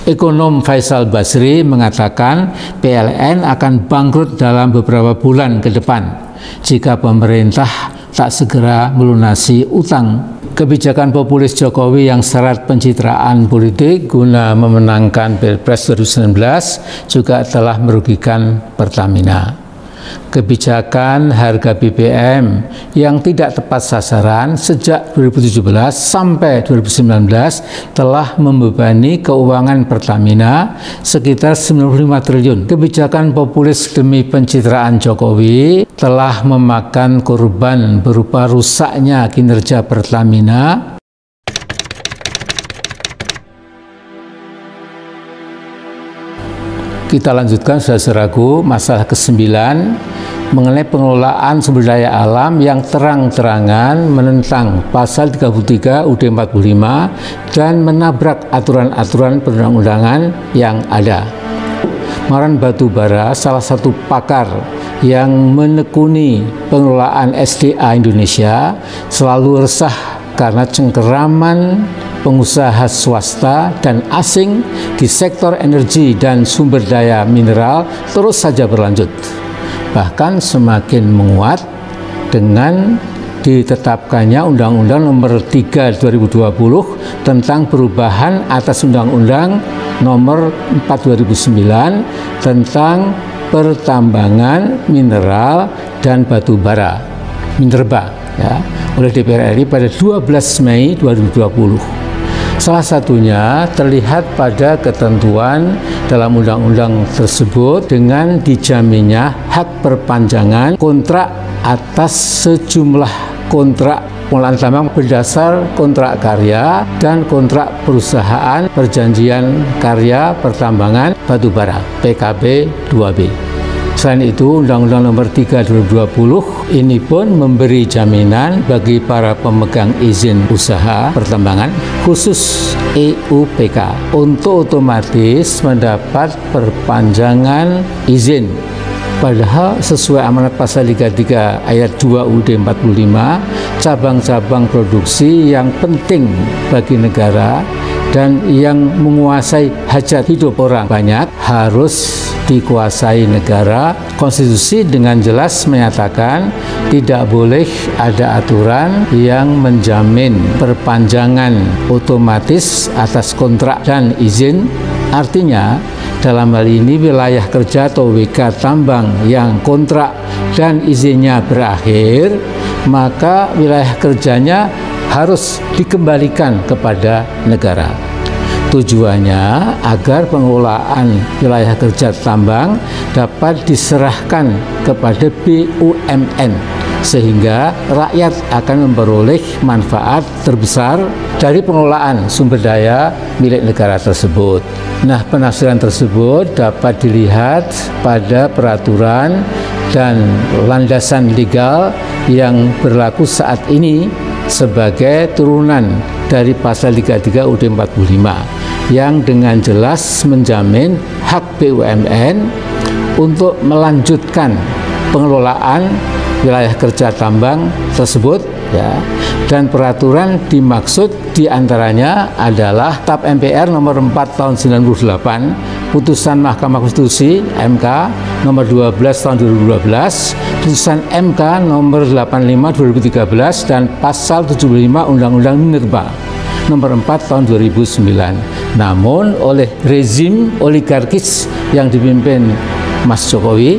Ekonom Faisal Basri mengatakan PLN akan bangkrut dalam beberapa bulan ke depan jika pemerintah tak segera melunasi utang. Kebijakan populis Jokowi yang syarat pencitraan politik guna memenangkan Pilpres 2019 juga telah merugikan Pertamina. Kebijakan harga BBM yang tidak tepat sasaran sejak 2017 sampai 2019 telah membebani keuangan Pertamina sekitar 95 triliun. Kebijakan populis demi pencitraan Jokowi telah memakan korban berupa rusaknya kinerja Pertamina. Kita lanjutkan saudara-saudaraku, masalah ke-9 mengenai pengelolaan sumber daya alam yang terang-terangan menentang pasal 33 UUD 45 dan menabrak aturan-aturan perundang-undangan yang ada. Maran Batubara, salah satu pakar yang menekuni pengelolaan SDA Indonesia, selalu resah karena cengkeraman pengusaha swasta dan asing di sektor energi dan sumber daya mineral terus saja berlanjut. Bahkan semakin menguat dengan ditetapkannya Undang-Undang Nomor 3 2020 tentang perubahan atas Undang-Undang Nomor 4 2009 tentang pertambangan mineral dan batu bara (Minerba) oleh DPR RI pada 12 Mei 2020. Salah satunya terlihat pada ketentuan dalam undang-undang tersebut dengan dijaminnya hak perpanjangan kontrak atas sejumlah kontrak pengelolaan tambang berdasar kontrak karya dan kontrak perusahaan perjanjian karya pertambangan batubara (PKB 2B). Selain itu, Undang-Undang Nomor 3 2020 ini pun memberi jaminan bagi para pemegang izin usaha pertambangan khusus EUPK untuk otomatis mendapat perpanjangan izin. Padahal sesuai amanat pasal 33 ayat 2 UUD 45, cabang-cabang produksi yang penting bagi negara dan yang menguasai hajat hidup orang banyak harus dikuasai negara. Konstitusi dengan jelas menyatakan tidak boleh ada aturan yang menjamin perpanjangan otomatis atas kontrak dan izin. Artinya, dalam hal ini wilayah kerja atau WK tambang yang kontrak dan izinnya berakhir, maka wilayah kerjanya harus dikembalikan kepada negara. Tujuannya agar pengelolaan wilayah kerja tambang dapat diserahkan kepada BUMN sehingga rakyat akan memperoleh manfaat terbesar dari pengelolaan sumber daya milik negara tersebut. Nah, penafsiran tersebut dapat dilihat pada peraturan dan landasan legal yang berlaku saat ini sebagai turunan dari pasal 33 UUD 45 yang dengan jelas menjamin hak BUMN untuk melanjutkan pengelolaan wilayah kerja tambang tersebut dan peraturan dimaksud diantaranya adalah TAP MPR nomor 4 tahun 98, putusan Mahkamah Konstitusi MK nomor 12 tahun 2012, putusan MK nomor 85 2013 dan pasal 75 Undang-Undang Minerba nomor 4 tahun 2009. Namun oleh rezim oligarkis yang dipimpin Mas Jokowi,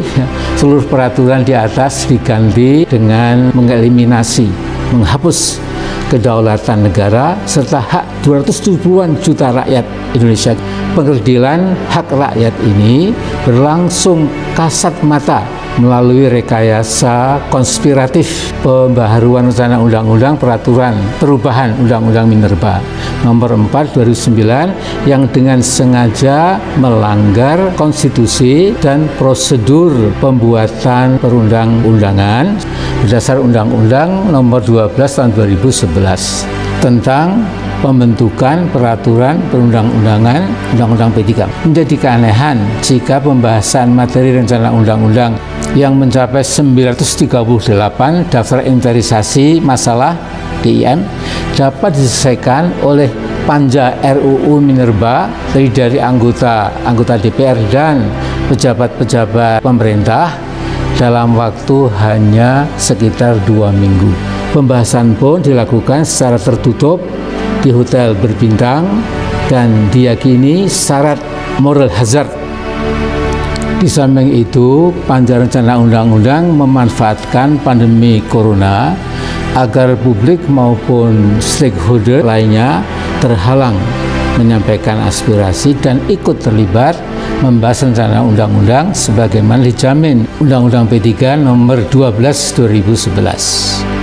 seluruh peraturan di atas diganti dengan mengeliminasi, menghapus kedaulatan negara serta hak 270-an juta rakyat Indonesia. Pengerdilan hak rakyat ini berlangsung kasat mata melalui rekayasa konspiratif pembaharuan rencana undang-undang peraturan perubahan Undang-Undang Minerba nomor 4 2009 yang dengan sengaja melanggar konstitusi dan prosedur pembuatan perundang-undangan berdasar Undang-Undang nomor 12 tahun 2011 tentang pembentukan peraturan perundang-undangan Undang-Undang P3. Menjadi keanehan jika pembahasan materi rencana undang-undang yang mencapai 938 daftar inventarisasi masalah DIM dapat diselesaikan oleh Panja RUU Minerba dari anggota DPR dan pejabat-pejabat pemerintah dalam waktu hanya sekitar 2 minggu. Pembahasan pun dilakukan secara tertutup di hotel berbintang dan diyakini syarat moral hazard. Di samping itu, Panja Rencana Undang-Undang memanfaatkan pandemi Corona agar publik maupun stakeholder lainnya terhalang menyampaikan aspirasi dan ikut terlibat membahas rencana undang-undang sebagaimana dijamin Undang-Undang P3 Nomor 12 2011.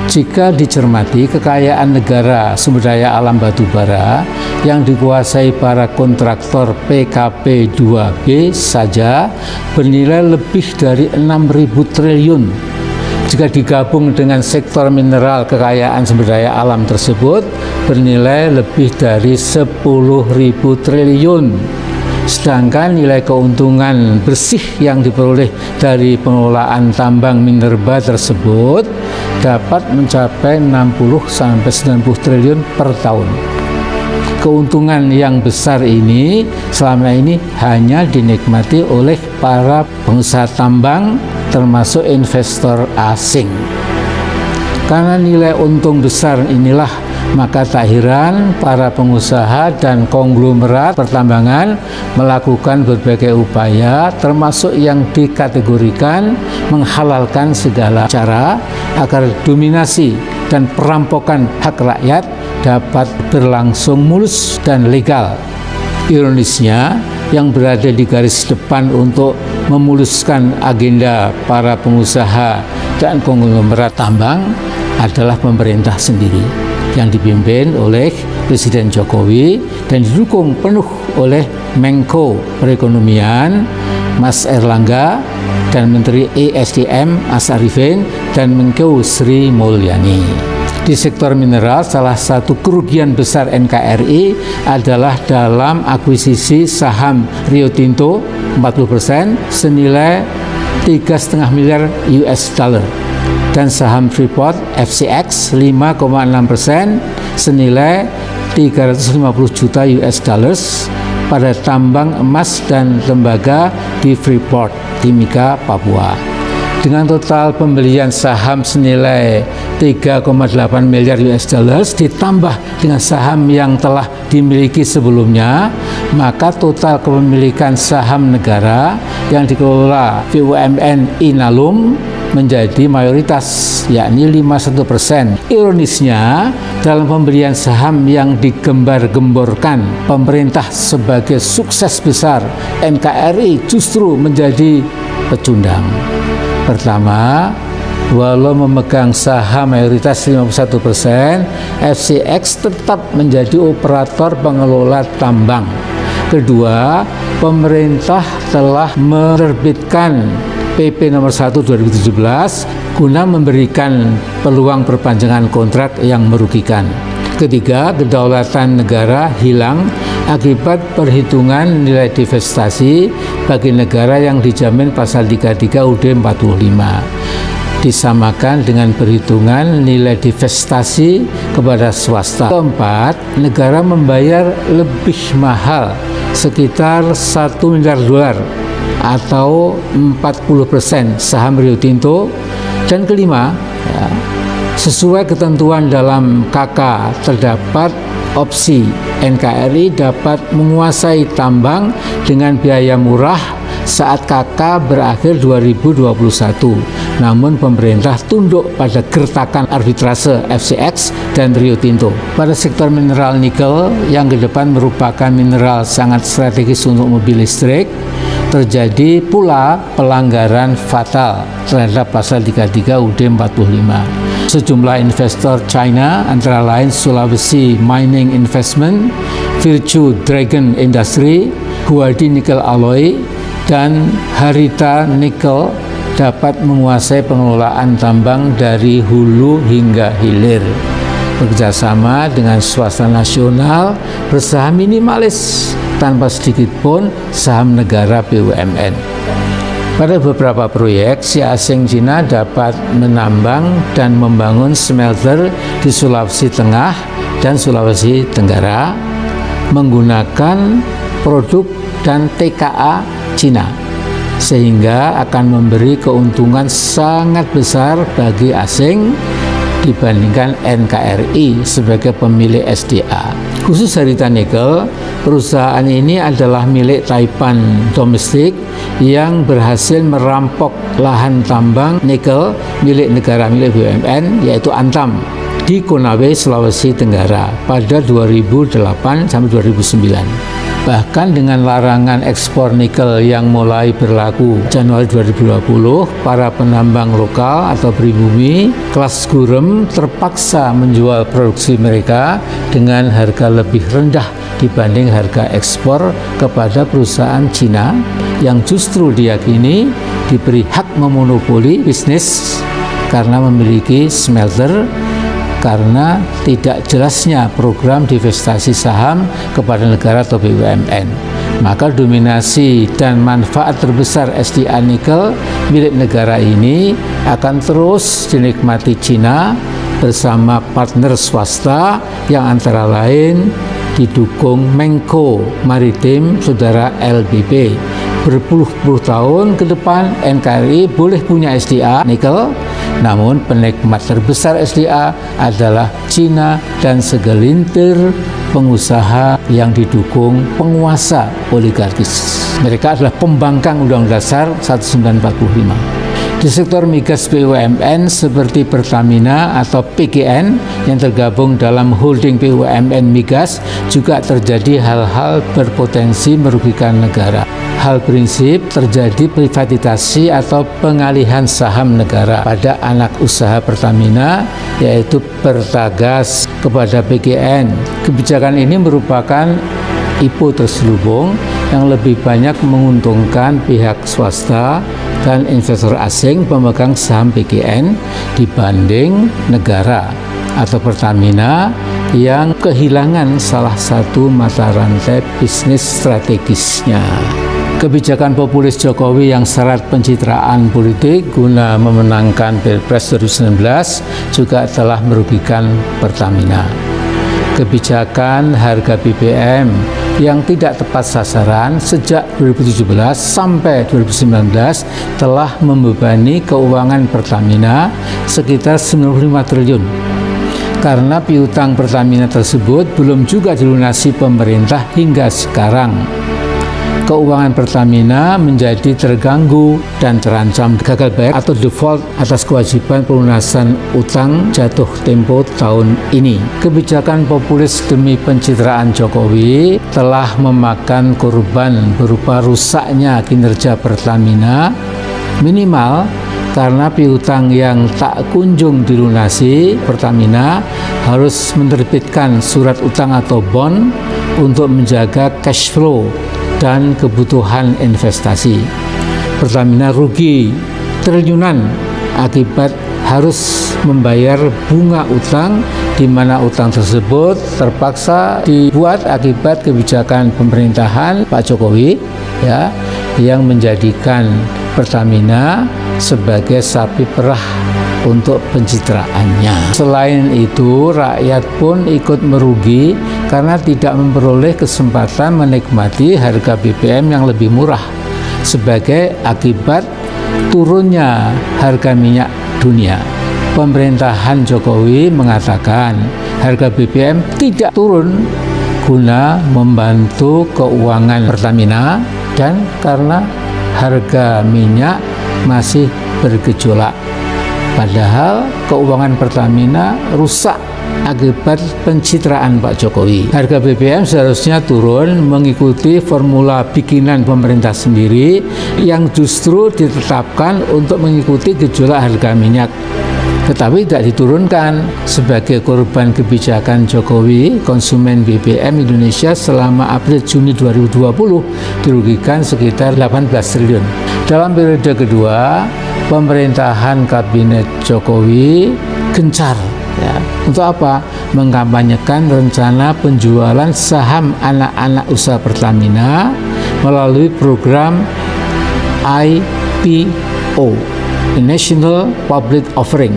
Jika dicermati, kekayaan negara sumber daya alam batubara yang dikuasai para kontraktor PKP 2B saja bernilai lebih dari 6.000 triliun. Jika digabung dengan sektor mineral, kekayaan sumber daya alam tersebut bernilai lebih dari 10.000 triliun. Sedangkan nilai keuntungan bersih yang diperoleh dari pengelolaan tambang minerba tersebut dapat mencapai 60-90 triliun per tahun. Keuntungan yang besar ini selama ini hanya dinikmati oleh para pengusaha tambang termasuk investor asing. Karena nilai untung besar inilah, maka tak heran para pengusaha dan konglomerat pertambangan melakukan berbagai upaya termasuk yang dikategorikan menghalalkan segala cara agar dominasi dan perampokan hak rakyat dapat berlangsung mulus dan legal. Ironisnya, yang berada di garis depan untuk memuluskan agenda para pengusaha dan konglomerat tambang adalah pemerintah sendiri yang dipimpin oleh Presiden Jokowi dan didukung penuh oleh Menko Perekonomian Mas Erlangga dan Menteri ESDM Mas Arifin dan Menko Sri Mulyani. Di sektor mineral, salah satu kerugian besar NKRI adalah dalam akuisisi saham Rio Tinto 40% senilai 3,5 miliar US dollar dan saham Freeport FCX 5,6% senilai 350 juta US dollars pada tambang emas dan tembaga di Freeport, Timika, Papua. Dengan total pembelian saham senilai 3,8 miliar US dollars ditambah dengan saham yang telah dimiliki sebelumnya, maka total kepemilikan saham negara yang dikelola BUMN Inalum menjadi mayoritas, yakni 51%. Ironisnya, dalam pembelian saham yang digembar-gemborkan pemerintah sebagai sukses besar, NKRI justru menjadi pecundang. Pertama, walau memegang saham mayoritas 51%, FCX tetap menjadi operator pengelola tambang. Kedua, pemerintah telah menerbitkan PP nomor 1 2017 guna memberikan peluang perpanjangan kontrak yang merugikan. Ketiga, kedaulatan negara hilang akibat perhitungan nilai divestasi bagi negara yang dijamin pasal 33 UUD 45. Disamakan dengan perhitungan nilai divestasi kepada swasta. Keempat, negara membayar lebih mahal sekitar 1 miliar dolar atau 40% saham Rio Tinto. Dan kelima, sesuai ketentuan dalam KK terdapat opsi NKRI dapat menguasai tambang dengan biaya murah saat KK berakhir 2021. Namun pemerintah tunduk pada gertakan arbitrase FCX dan Rio Tinto. Pada sektor mineral nikel yang ke depan merupakan mineral sangat strategis untuk mobil listrik, terjadi pula pelanggaran fatal terhadap pasal 33 UUD 45. Sejumlah investor China antara lain Sulawesi Mining Investment, Virtue Dragon Industry, Huadi Nickel Alloy, dan Harita Nickel dapat menguasai pengelolaan tambang dari hulu hingga hilir. Bekerjasama dengan swasta nasional bersaham minimalis tanpa sedikit pun saham negara BUMN. Pada beberapa proyek, si asing Cina dapat menambang dan membangun smelter di Sulawesi Tengah dan Sulawesi Tenggara menggunakan produk dan TKA Cina, sehingga akan memberi keuntungan sangat besar bagi asing dibandingkan NKRI sebagai pemilik SDA. Khusus Harita Nikel, perusahaan ini adalah milik Taipan domestik yang berhasil merampok lahan tambang nikel milik negara milik BUMN, yaitu Antam, di Konawe, Sulawesi Tenggara pada 2008 sampai 2009. Bahkan dengan larangan ekspor nikel yang mulai berlaku Januari 2020, para penambang lokal atau pribumi kelas gurem terpaksa menjual produksi mereka dengan harga lebih rendah dibanding harga ekspor kepada perusahaan Cina yang justru diyakini diberi hak memonopoli bisnis karena memiliki smelter, karena tidak jelasnya program divestasi saham kepada negara atau BUMN. Maka dominasi dan manfaat terbesar SDA nikel milik negara ini akan terus dinikmati Cina bersama partner swasta yang antara lain didukung Menko Maritim Saudara LBP. Berpuluh-puluh tahun ke depan NKRI boleh punya SDA nikel, namun penikmat terbesar SDA adalah Cina dan segelintir pengusaha yang didukung penguasa oligarkis. Mereka adalah pembangkang Undang-Undang Dasar 1945. Di sektor migas BUMN seperti Pertamina atau PGN yang tergabung dalam holding BUMN migas juga terjadi hal-hal berpotensi merugikan negara. Hal prinsip terjadi privatisasi atau pengalihan saham negara pada anak usaha Pertamina, yaitu Pertagas, kepada PGN. Kebijakan ini merupakan IPO terselubung yang lebih banyak menguntungkan pihak swasta dan investor asing pemegang saham PGN dibanding negara atau Pertamina yang kehilangan salah satu mata rantai bisnis strategisnya. Kebijakan populis Jokowi yang syarat pencitraan politik guna memenangkan Pilpres 2019 juga telah merugikan Pertamina. Kebijakan harga BBM yang tidak tepat sasaran sejak 2017 sampai 2019 telah membebani keuangan Pertamina sekitar 95 triliun. Karena piutang Pertamina tersebut belum juga dilunasi pemerintah hingga sekarang. Keuangan Pertamina menjadi terganggu dan terancam gagal bayar atau default atas kewajiban pelunasan utang jatuh tempo tahun ini. Kebijakan populis demi pencitraan Jokowi telah memakan korban berupa rusaknya kinerja Pertamina, minimal karena piutang yang tak kunjung dilunasi. Pertamina harus menerbitkan surat utang atau bond untuk menjaga cash flow dan kebutuhan investasi. Pertamina rugi triliunan akibat harus membayar bunga utang, di mana utang tersebut terpaksa dibuat akibat kebijakan pemerintahan Pak Jokowi, ya, yang menjadikan Pertamina sebagai sapi perah untuk pencitraannya. Selain itu, rakyat pun ikut merugi karena tidak memperoleh kesempatan menikmati harga BBM yang lebih murah sebagai akibat turunnya harga minyak dunia. Pemerintahan Jokowi mengatakan harga BBM tidak turun guna membantu keuangan Pertamina dan karena harga minyak masih bergejolak. Padahal keuangan Pertamina rusak akibat pencitraan Pak Jokowi. Harga BBM seharusnya turun mengikuti formula bikinan pemerintah sendiri yang justru ditetapkan untuk mengikuti gejolak harga minyak. Tetapi tidak diturunkan. Sebagai korban kebijakan Jokowi, konsumen BBM Indonesia selama April-Juni 2020 dirugikan sekitar 18 triliun. Dalam periode kedua, pemerintahan kabinet Jokowi gencar, ya, untuk apa? Mengkampanyekan rencana penjualan saham anak-anak usaha Pertamina melalui program IPO, National Public Offering.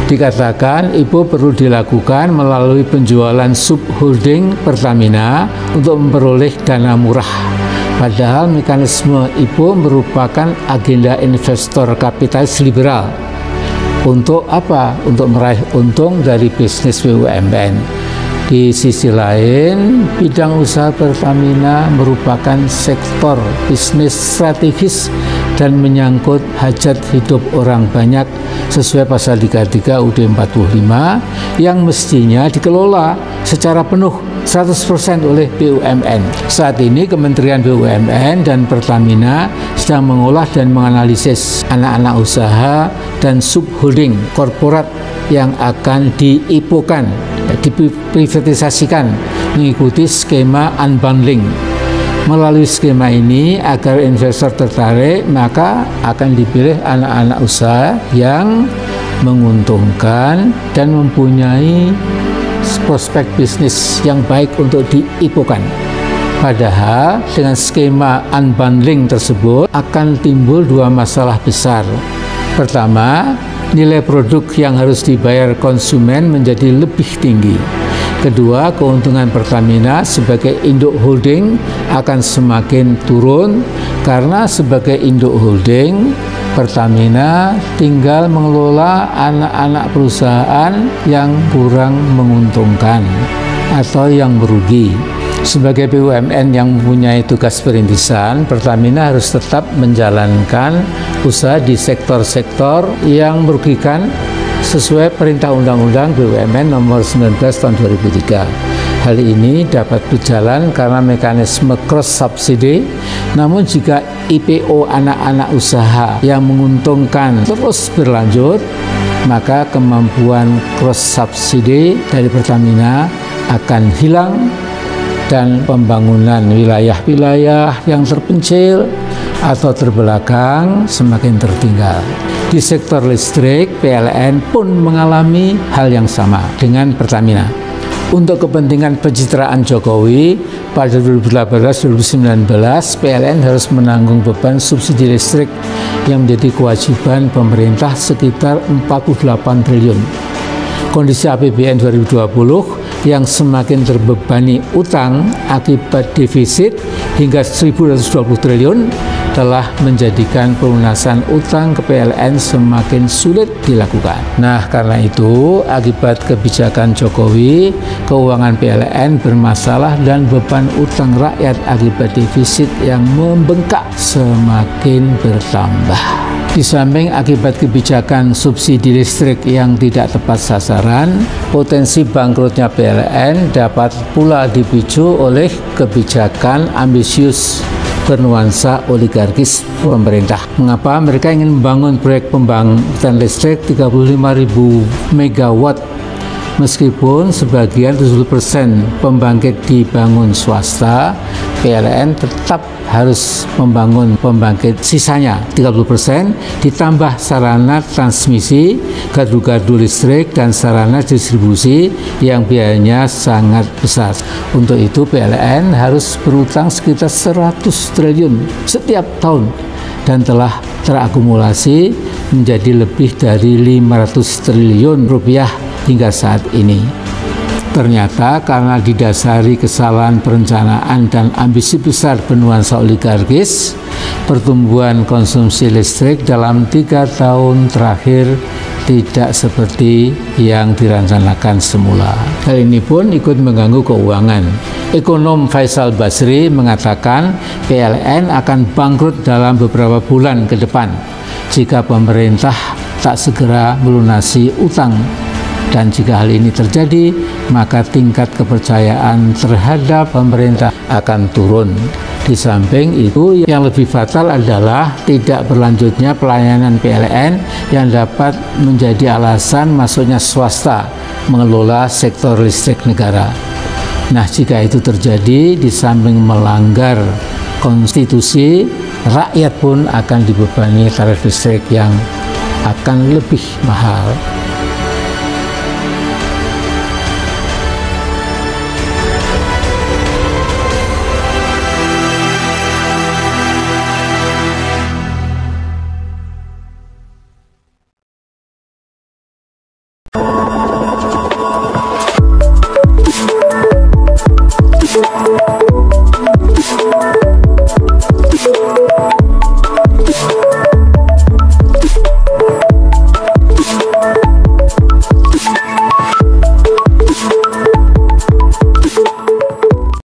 Dikatakan IPO perlu dilakukan melalui penjualan subholding Pertamina untuk memperoleh dana murah. Padahal mekanisme IPO merupakan agenda investor kapitalis liberal. Untuk apa? Untuk meraih untung dari bisnis BUMN. Di sisi lain, bidang usaha Pertamina merupakan sektor bisnis strategis dan menyangkut hajat hidup orang banyak sesuai pasal 33 UUD 45 yang mestinya dikelola secara penuh 100% oleh BUMN. Saat ini Kementerian BUMN dan Pertamina sedang mengolah dan menganalisis anak-anak usaha dan subholding korporat yang akan di-IPO-kan, diprivatisasikan mengikuti skema unbundling. Melalui skema ini, agar investor tertarik, maka akan dipilih anak-anak usaha yang menguntungkan dan mempunyai prospek bisnis yang baik untuk di-IPO-kan. Padahal dengan skema unbundling tersebut akan timbul dua masalah besar. Pertama, nilai produk yang harus dibayar konsumen menjadi lebih tinggi. Kedua, keuntungan Pertamina sebagai induk holding akan semakin turun karena sebagai induk holding, Pertamina tinggal mengelola anak-anak perusahaan yang kurang menguntungkan atau yang merugi. Sebagai BUMN yang mempunyai tugas perintisan, Pertamina harus tetap menjalankan usaha di sektor-sektor yang merugikan sesuai perintah Undang-Undang BUMN nomor 19 tahun 2003. Hal ini dapat berjalan karena mekanisme cross subsidi, namun jika IPO anak-anak usaha yang menguntungkan terus berlanjut, maka kemampuan cross subsidi dari Pertamina akan hilang dan pembangunan wilayah-wilayah yang terpencil atau terbelakang semakin tertinggal. Di sektor listrik, PLN pun mengalami hal yang sama dengan Pertamina. Untuk kepentingan pencitraan Jokowi, pada 2018-2019 PLN harus menanggung beban subsidi listrik yang menjadi kewajiban pemerintah sekitar 48 triliun. Kondisi APBN 2020 yang semakin terbebani utang akibat defisit hingga 1.220 triliun telah menjadikan pelunasan utang ke PLN semakin sulit dilakukan. Nah, karena itu akibat kebijakan Jokowi, keuangan PLN bermasalah dan beban utang rakyat akibat defisit yang membengkak semakin bertambah. Di samping akibat kebijakan subsidi listrik yang tidak tepat sasaran, potensi bangkrutnya PLN dapat pula dipicu oleh kebijakan ambisius bernuansa oligarkis pemerintah. Mengapa mereka ingin membangun proyek pembangkitan listrik 35.000 megawatt meskipun sebagian 70% pembangkit dibangun swasta, PLN tetap harus membangun pembangkit sisanya 30% ditambah sarana transmisi, gardu-gardu listrik dan sarana distribusi yang biayanya sangat besar. Untuk itu PLN harus berutang sekitar 100 triliun setiap tahun dan telah terakumulasi menjadi lebih dari 500 triliun rupiah hingga saat ini. Ternyata karena didasari kesalahan perencanaan dan ambisi besar bernuansa oligarkis, pertumbuhan konsumsi listrik dalam 3 tahun terakhir tidak seperti yang direncanakan semula. Hal ini pun ikut mengganggu keuangan. Ekonom Faisal Basri mengatakan PLN akan bangkrut dalam beberapa bulan ke depan jika pemerintah tak segera melunasi utang. Dan jika hal ini terjadi, maka tingkat kepercayaan terhadap pemerintah akan turun. Di samping itu, yang lebih fatal adalah tidak berlanjutnya pelayanan PLN yang dapat menjadi alasan masuknya swasta mengelola sektor listrik negara. Nah, jika itu terjadi, di samping melanggar konstitusi, rakyat pun akan dibebani tarif listrik yang akan lebih mahal.